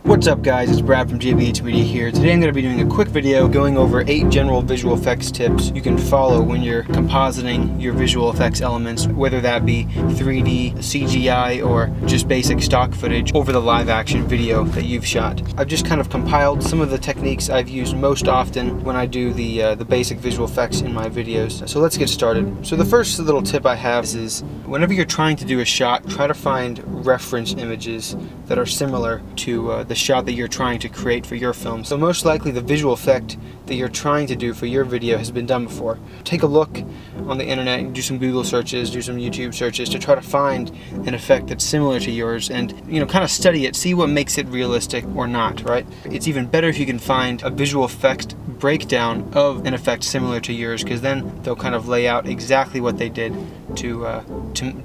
What's up guys, it's Brad from JBHMEDIA here. Today I'm going to be doing a quick video going over 8 general visual effects tips you can follow when you're compositing your visual effects elements, whether that be 3D, CGI, or just basic stock footage over the live action video that you've shot. I've just kind of compiled some of the techniques I've used most often when I do the basic visual effects in my videos. So let's get started. So the first little tip I have is whenever you're trying to do a shot, try to find reference images that are similar to the shot that you're trying to create for your film. So most likely the visual effect that you're trying to do for your video has been done before. Take a look on the internet, do some Google searches, do some YouTube searches to try to find an effect that's similar to yours and, you know, kind of study it, see what makes it realistic or not, right? It's even better if you can find a visual effect breakdown of an effect similar to yours, because then they'll kind of lay out exactly what they did to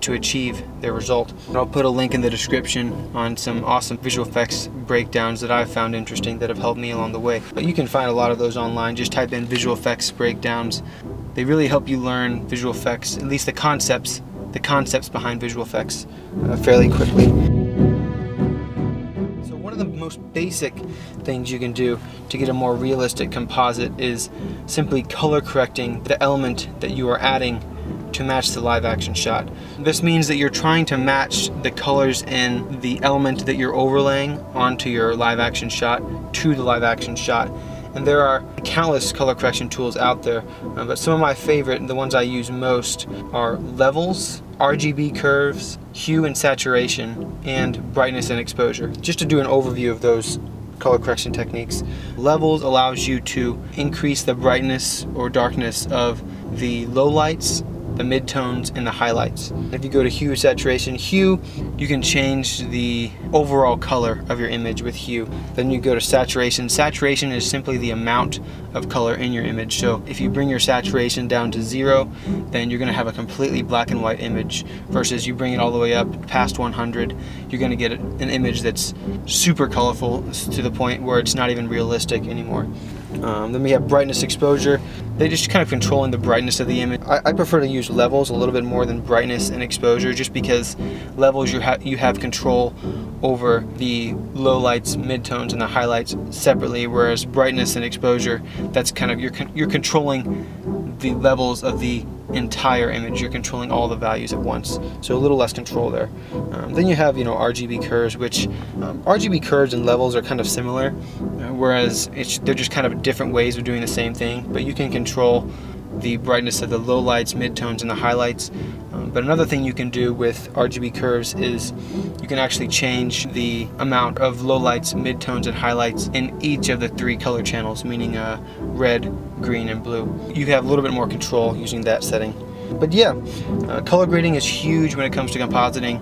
achieve their result. And I'll put a link in the description on some awesome visual effects breakdowns that I've found interesting that have helped me along the way. But you can find a lot of those online. Just type in visual effects breakdowns. They really help you learn visual effects, at least the concepts behind visual effects fairly quickly. So one of the most basic things you can do to get a more realistic composite is simply color correcting the element that you are adding to match the live action shot. This means that you're trying to match the colors in the element that you're overlaying onto your live action shot to the live action shot. And there are countless color correction tools out there, but some of my favorite, the ones I use most, are levels, RGB curves, hue and saturation, and brightness and exposure. Just to do an overview of those color correction techniques. Levels allows you to increase the brightness or darkness of the lowlights, the midtones, and the highlights. If you go to hue saturation, hue, you can change the overall color of your image with hue. Then you go to saturation. Saturation is simply the amount of color in your image. So if you bring your saturation down to 0, then you're going to have a completely black and white image, versus you bring it all the way up past 100, you're going to get an image that's super colorful to the point where it's not even realistic anymore. Then we have brightness, exposure. They just kind of controlling the brightness of the image. I prefer to use levels a little bit more than brightness and exposure, just because levels you have control over the lowlights, midtones, and the highlights separately, whereas brightness and exposure, that's kind of you're controlling the levels of the entire image. You're controlling all the values at once, so a little less control there. Then you have, RGB curves, which RGB curves and levels are kind of similar, whereas they're just kind of different ways of doing the same thing, but you can control the brightness of the lowlights, midtones, and the highlights. But another thing you can do with RGB curves is you can actually change the amount of lowlights, midtones, and highlights in each of the 3 color channels, meaning red, green, and blue. You have a little bit more control using that setting. But yeah, color grading is huge when it comes to compositing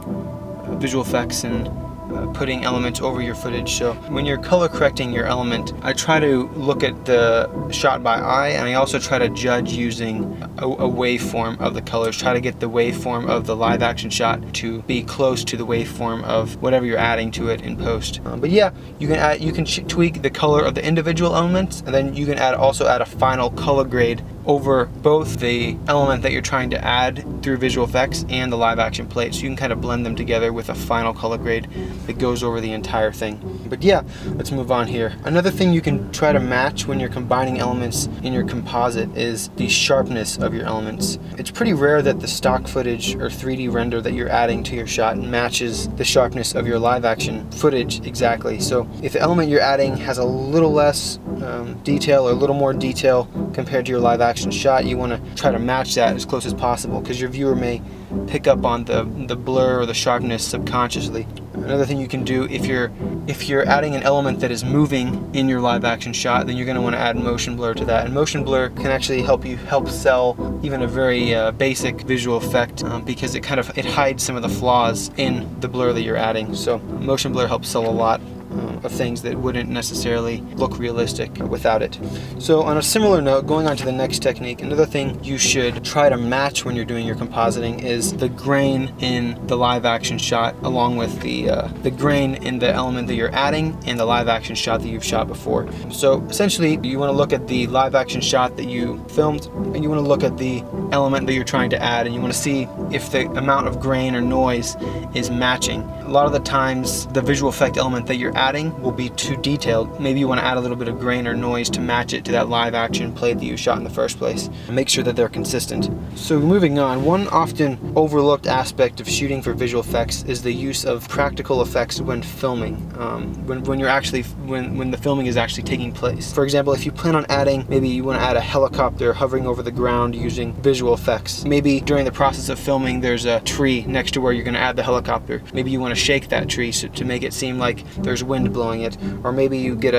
visual effects and putting elements over your footage. So when you're color correcting your element, I try to look at the shot by eye, and I also try to judge using a waveform of the colors. Try to get the waveform of the live action shot to be close to the waveform of whatever you're adding to it in post. But yeah, you can tweak the color of the individual elements, and then you can also add a final color grade over both the element that you're trying to add through visual effects and the live action plate. So you can kind of blend them together with a final color grade that goes over the entire thing. But yeah, let's move on here. Another thing you can try to match when you're combining elements in your composite is the sharpness of your elements. It's pretty rare that the stock footage or 3D render that you're adding to your shot matches the sharpness of your live action footage exactly. So if the element you're adding has a little less detail or a little more detail compared to your live action shot, you want to try to match that as close as possible, because your viewer may pick up on the blur or the sharpness subconsciously. Another thing you can do, if you're adding an element that is moving in your live action shot, then you're going to want to add motion blur to that. And motion blur can actually help sell even a very basic visual effect, because it hides some of the flaws in the blur that you're adding. So motion blur helps sell a lot of things that wouldn't necessarily look realistic without it. So on a similar note, going on to the next technique, another thing you should try to match when you're doing your compositing is the grain in the live action shot, along with the grain in the element that you're adding and the live action shot that you've shot before. So essentially, you want to look at the live action shot that you filmed, and you want to look at the element that you're trying to add, and you want to see if the amount of grain or noise is matching. A lot of the times, the visual effect element that you're adding compositing will be too detailed. Maybe you want to add a little bit of grain or noise to match it to that live action plate that you shot in the first place. And make sure that they're consistent. So moving on, one often overlooked aspect of shooting for visual effects is the use of practical effects when filming, when the filming is actually taking place. For example, if you plan on adding, maybe you want to add a helicopter hovering over the ground using visual effects. Maybe during the process of filming there's a tree next to where you're going to add the helicopter. Maybe you want to shake that tree to make it seem like there's wind blowing it, or maybe you get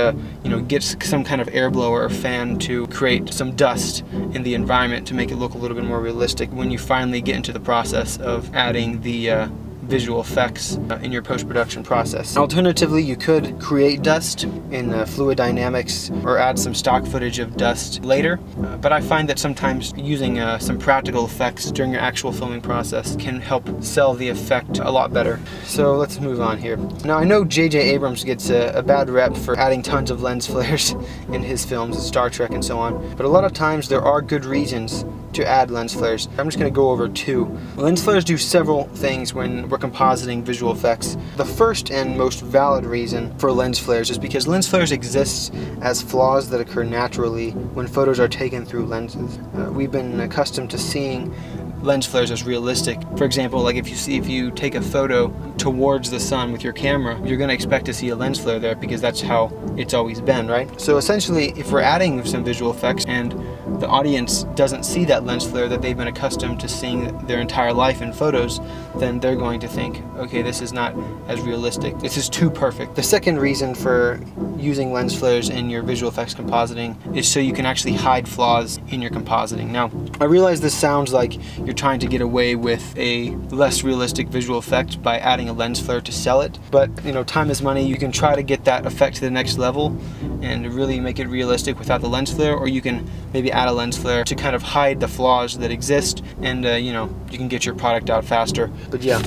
some kind of air blower or fan to create some dust in the environment to make it look a little bit more realistic when you finally get into the process of adding the visual effects in your post-production process. Alternatively, you could create dust in fluid dynamics or add some stock footage of dust later, but I find that sometimes using some practical effects during your actual filming process can help sell the effect a lot better. So let's move on here. Now, I know J.J. Abrams gets a bad rep for adding tons of lens flares in his films, Star Trek and so on, but a lot of times there are good reasons to add lens flares. I'm just going to go over two. Lens flares do several things when we're compositing visual effects. The first and most valid reason for lens flares is because lens flares exist as flaws that occur naturally when photos are taken through lenses. We've been accustomed to seeing lens flares as realistic. For example, like if you take a photo towards the sun with your camera, you're going to expect to see a lens flare there because that's how it's always been, right? So essentially, if we're adding some visual effects and the audience doesn't see that lens flare that they've been accustomed to seeing their entire life in photos, then they're going to think, okay, this is not as realistic. This is too perfect. The second reason for using lens flares in your visual effects compositing is so you can actually hide flaws in your compositing. Now, I realize this sounds like you're trying to get away with a less realistic visual effect by adding a lens flare to sell it, but time is money. You can try to get that effect to the next level and really make it realistic without the lens flare, or you can maybe add a lens flare to kind of hide the flaws that exist, and you can get your product out faster. But yeah.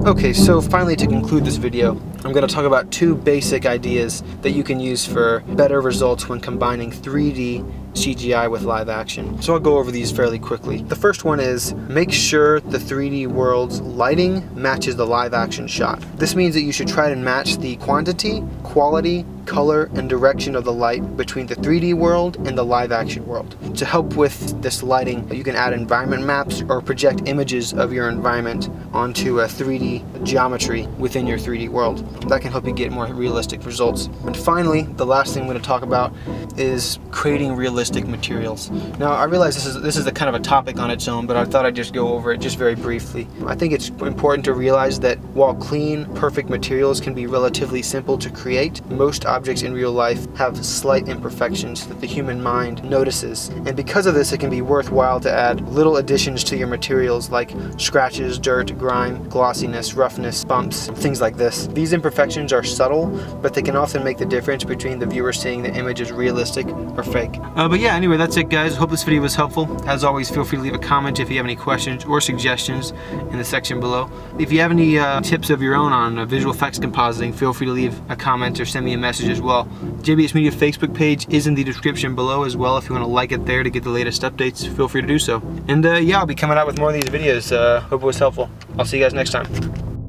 Okay, so finally, to conclude this video, I'm going to talk about two basic ideas that you can use for better results when combining 3D CGI with live action. So I'll go over these fairly quickly. The first one is make sure the 3D world's lighting matches the live action shot. This means that you should try to match the quantity, quality, color, and direction of the light between the 3D world and the live action world. To help with this lighting, you can add environment maps or project images of your environment onto a 3D geometry within your 3D world. That can help you get more realistic results. And finally, the last thing I'm going to talk about is creating realistic materials. Now, I realize this is a kind of a topic on its own, but I thought I'd just go over it just very briefly. I think it's important to realize that while clean, perfect materials can be relatively simple to create, most objects in real life have slight imperfections that the human mind notices. And because of this, it can be worthwhile to add little additions to your materials like scratches, dirt, grime, glossiness, roughness, bumps, things like this. These imperfections are subtle, but they can often make the difference between the viewer seeing the image as realistic or fake. But yeah, anyway, that's it, guys. Hope this video was helpful. As always, feel free to leave a comment if you have any questions or suggestions in the section below. If you have any tips of your own on visual effects compositing, feel free to leave a comment or send me a message as well. JBHMEDIA Facebook page is in the description below as well. If you want to like it there to get the latest updates, feel free to do so. And yeah, I'll be coming out with more of these videos. Hope it was helpful. I'll see you guys next time.